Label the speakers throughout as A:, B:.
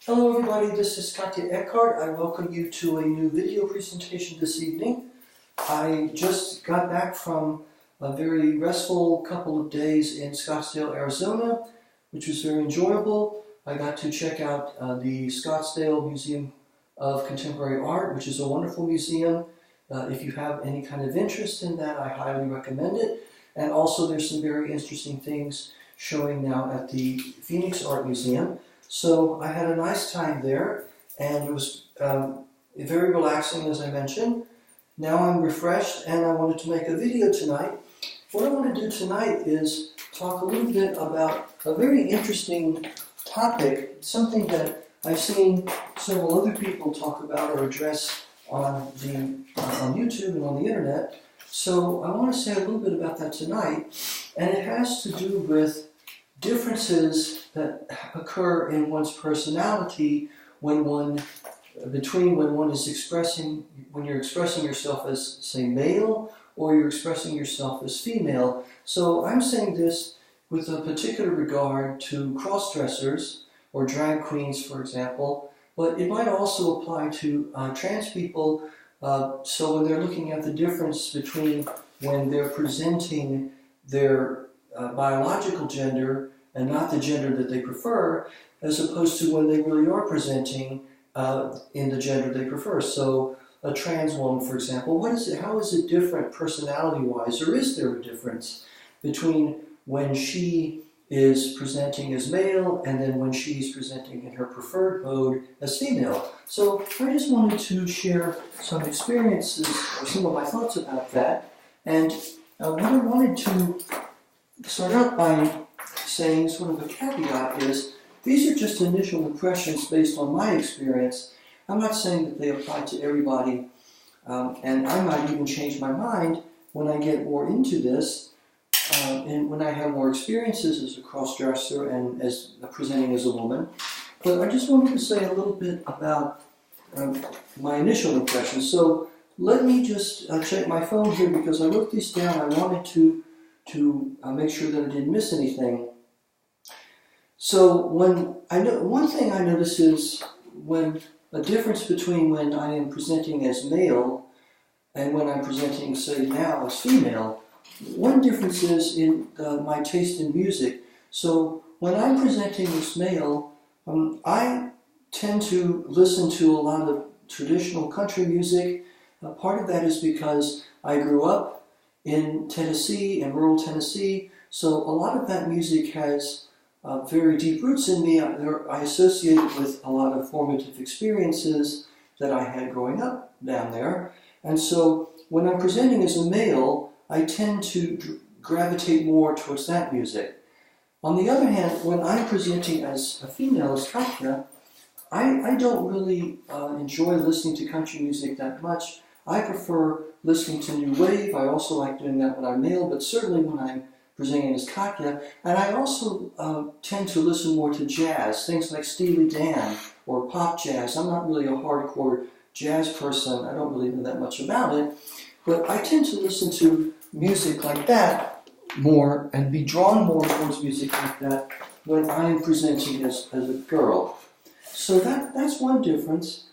A: Hello everybody, this is Katje. I welcome you to a new video presentation this evening. I just got back from a very restful couple of days in Scottsdale, Arizona, which was very enjoyable. I got to check out the Scottsdale Museum of Contemporary Art, which is a wonderful museum. If you have any kind of interest in that, I highly recommend it. And also there's some very interesting things showing now at the Phoenix Art Museum. So I had a nice time there, and it was very relaxing, as I mentioned. Now I'm refreshed, and I wanted to make a video tonight. What I want to do tonight is talk a little bit about a very interesting topic, something that I've seen several other people talk about or address on YouTube and on the internet. So I want to say a little bit about that tonight, and it has to do with differences that occur in one's personality when one is expressing, when you're expressing yourself as, say, male, or you're expressing yourself as female. So I'm saying this with a particular regard to cross-dressers or drag queens, for example, but it might also apply to trans people. So when they're looking at the difference between when they're presenting their biological gender and not the gender that they prefer, as opposed to when they really are presenting in the gender they prefer. So a trans woman, for example, how is it different personality-wise, or is there a difference between when she is presenting as male and then when she's presenting in her preferred mode as female? So I just wanted to share some experiences or some of my thoughts about that. And what I wanted to start out by saying, sort of a caveat, is these are just initial impressions based on my experience. I'm not saying that they apply to everybody, and I might even change my mind when I get more into this, and when I have more experiences as a cross-dresser and as presenting as a woman. But I just wanted to say a little bit about my initial impressions. So let me just check my phone here, because I wrote these down. I wanted to make sure that I didn't miss anything. So one thing I notice is when a difference between when I am presenting as male and when I'm presenting, say, now as female. One difference is in my taste in music. So when I'm presenting as male, I tend to listen to a lot of traditional country music. Part of that is because I grew up in Tennessee, in rural Tennessee, so a lot of that music has very deep roots in me. I associate it with a lot of formative experiences that I had growing up down there. And so when I'm presenting as a male, I tend to gravitate more towards that music. On the other hand, when I'm presenting as a female, as Katje, I don't really enjoy listening to country music that much. I prefer listening to new wave. I also like doing that when I'm male, but certainly when I'm presenting as Katje. And I also tend to listen more to jazz, things like Steely Dan or pop jazz. I'm not really a hardcore jazz person. I don't really know that much about it. But I tend to listen to music like that more and be drawn more towards music like that when I'm presenting as a girl. So that's one difference.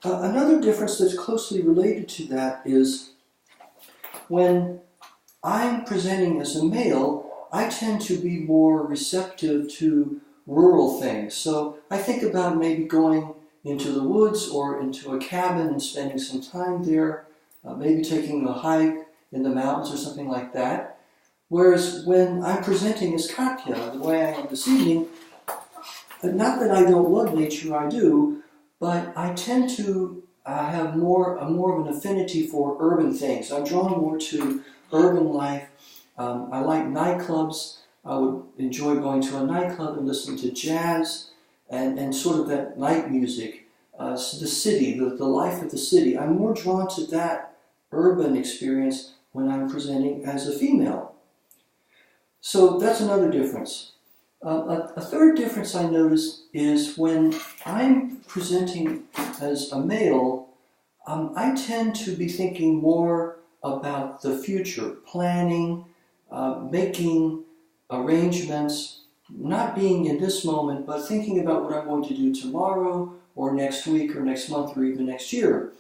A: Another difference that's closely related to that is when I'm presenting as a male, I tend to be more receptive to rural things. So I think about maybe going into the woods or into a cabin and spending some time there, maybe taking a hike in the mountains or something like that. Whereas when I'm presenting as Katje, the way I am this evening, not that I don't love nature, I do, but I tend to have more of an affinity for urban things. I'm drawn more to urban life. I like nightclubs. I would enjoy going to a nightclub and listening to jazz and sort of that night music. The city, the life of the city. I'm more drawn to that urban experience when I'm presenting as a female. So that's another difference. A third difference I notice is when I'm presenting as a male, I tend to be thinking more about the future, planning, making arrangements, not being in this moment, but thinking about what I'm going to do tomorrow or next week or next month or even next year.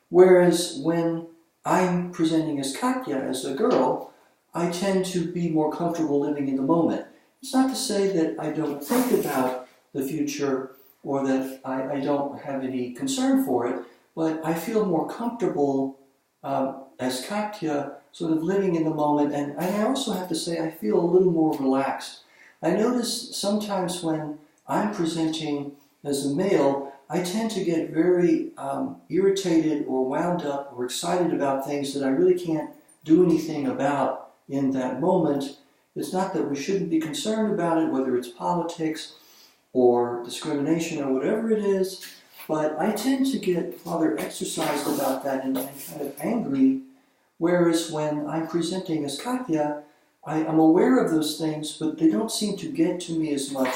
A: Whereas when I'm presenting as Katja, as a girl, I tend to be more comfortable living in the moment. It's not to say that I don't think about the future or that I don't have any concern for it, but I feel more comfortable as Katja, sort of living in the moment, and I also have to say I feel a little more relaxed. I notice sometimes when I'm presenting as a male, I tend to get very irritated or wound up or excited about things that I really can't do anything about in that moment. It's not that we shouldn't be concerned about it, whether it's politics or discrimination or whatever it is, but I tend to get rather exercised about that and kind of angry, whereas when I'm presenting as Katja, I'm aware of those things, but they don't seem to get to me as much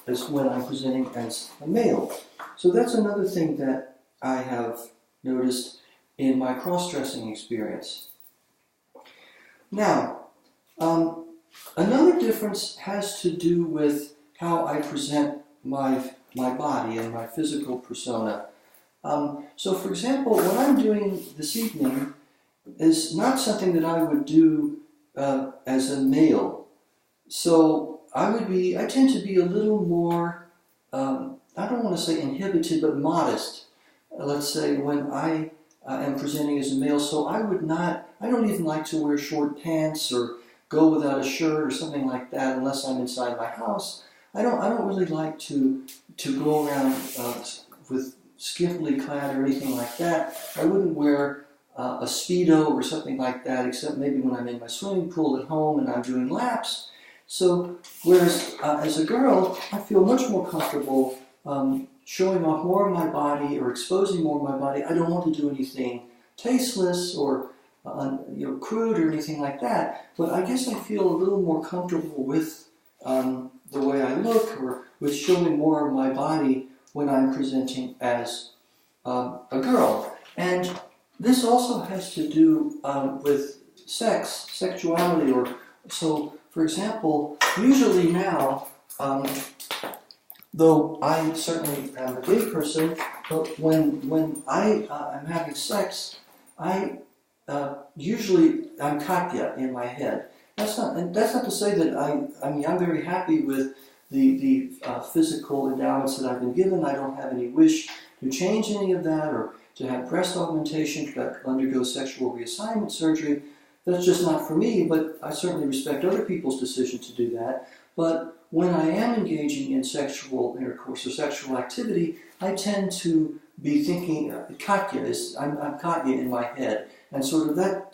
A: as when I'm presenting as a male. So that's another thing that I have noticed in my cross-dressing experience. Now, another difference has to do with how I present my body and my physical persona. So for example, what I'm doing this evening is not something that I would do as a male. So I tend to be a little more, I don't want to say inhibited, but modest. Let's say when I am presenting as a male, so I don't even like to wear short pants or go without a shirt or something like that unless I'm inside my house. I don't really like to go around with skimpily clad or anything like that. I wouldn't wear a Speedo or something like that, except maybe when I'm in my swimming pool at home and I'm doing laps. So, whereas as a girl, I feel much more comfortable showing off more of my body or exposing more of my body. I don't want to do anything tasteless or crude or anything like that, but I guess I feel a little more comfortable with the way I look or with showing more of my body when I'm presenting as a girl. And this also has to do with sexuality, so for example, usually now, though I certainly am a gay person, but when I am having sex, usually I'm Katja in my head. That's not to say that I'm very happy with the physical endowments that I've been given. I don't have any wish to change any of that or to have breast augmentation, to undergo sexual reassignment surgery. That's just not for me, but I certainly respect other people's decision to do that. But when I am engaging in sexual intercourse or sexual activity, I tend to be thinking, Katja I'm Katja in my head. And that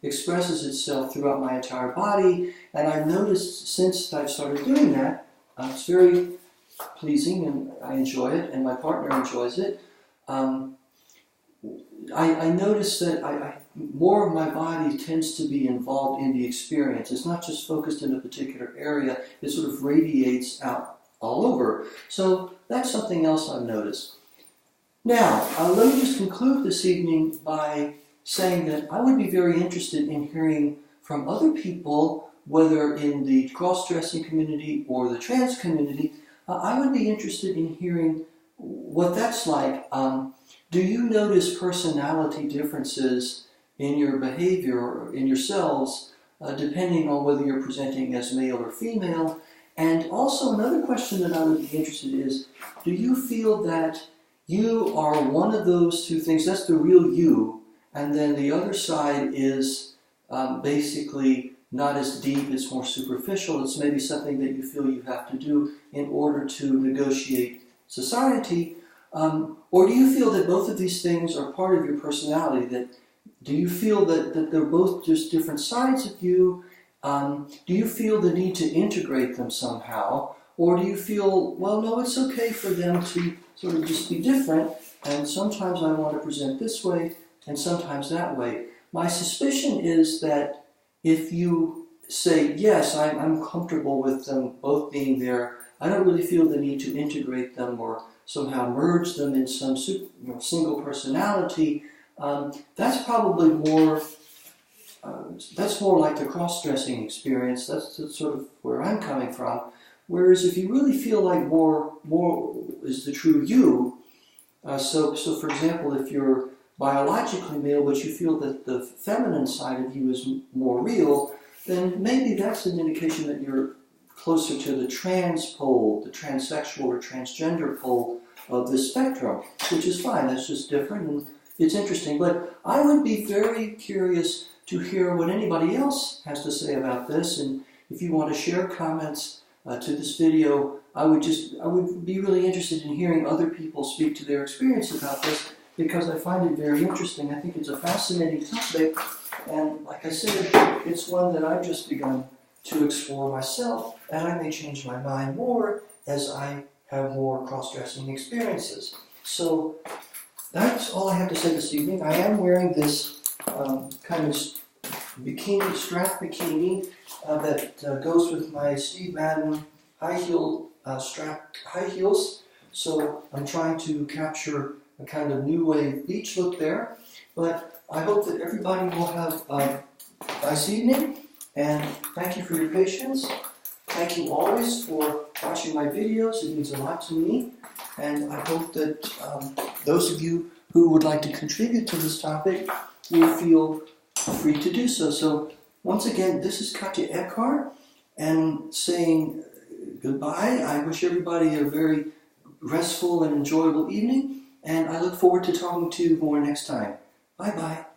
A: expresses itself throughout my entire body. And I've noticed since I've started doing that, it's very pleasing and I enjoy it, and my partner enjoys it. I notice that more of my body tends to be involved in the experience. It's not just focused in a particular area, it sort of radiates out all over. So that's something else I've noticed. Now, let me just conclude this evening by saying that I would be very interested in hearing from other people, whether in the cross-dressing community or the trans community. I would be interested in hearing what that's like. Do you notice personality differences in your behavior or in yourselves, depending on whether you're presenting as male or female? And also another question that I would be interested in is, do you feel that you are one of those two things, that's the real you, and then the other side is basically not as deep, it's more superficial, it's maybe something that you feel you have to do in order to negotiate society? Or do you feel that both of these things are part of your personality? Do you feel that they're both just different sides of you? Do you feel the need to integrate them somehow? Or do you feel, well, no, it's okay for them to sort of just be different, and sometimes I want to present this way, and sometimes that way? My suspicion is that if you say, yes, I'm comfortable with them both being there, I don't really feel the need to integrate them or somehow merge them in some single personality, that's probably more that's more like the cross-dressing experience. That's sort of where I'm coming from. Whereas if you really feel like more is the true you, so for example, if you're biologically male but you feel that the feminine side of you is more real, then maybe that's an indication that you're closer to the trans pole, the transsexual or transgender pole of the spectrum, which is fine. That's just different and it's interesting. But I would be very curious to hear what anybody else has to say about this, and if you want to share comments to this video, I would be really interested in hearing other people speak to their experience about this, because I find it very interesting. I think it's a fascinating topic, and like I said, it's one that I've just begun to explore myself, and I may change my mind more as I have more cross-dressing experiences. So that's all I have to say this evening. I am wearing this kind of bikini, strap bikini that goes with my Steve Madden strapped high heels. So I'm trying to capture a kind of new wave beach look there. But I hope that everybody will have a nice evening, and thank you for your patience. Thank you always for watching my videos. It means a lot to me, and I hope that those of you who would like to contribute to this topic will feel free to do so. So once again, this is Katje Eckhart, and saying goodbye. I wish everybody a very restful and enjoyable evening, and I look forward to talking to you more next time. Bye-bye.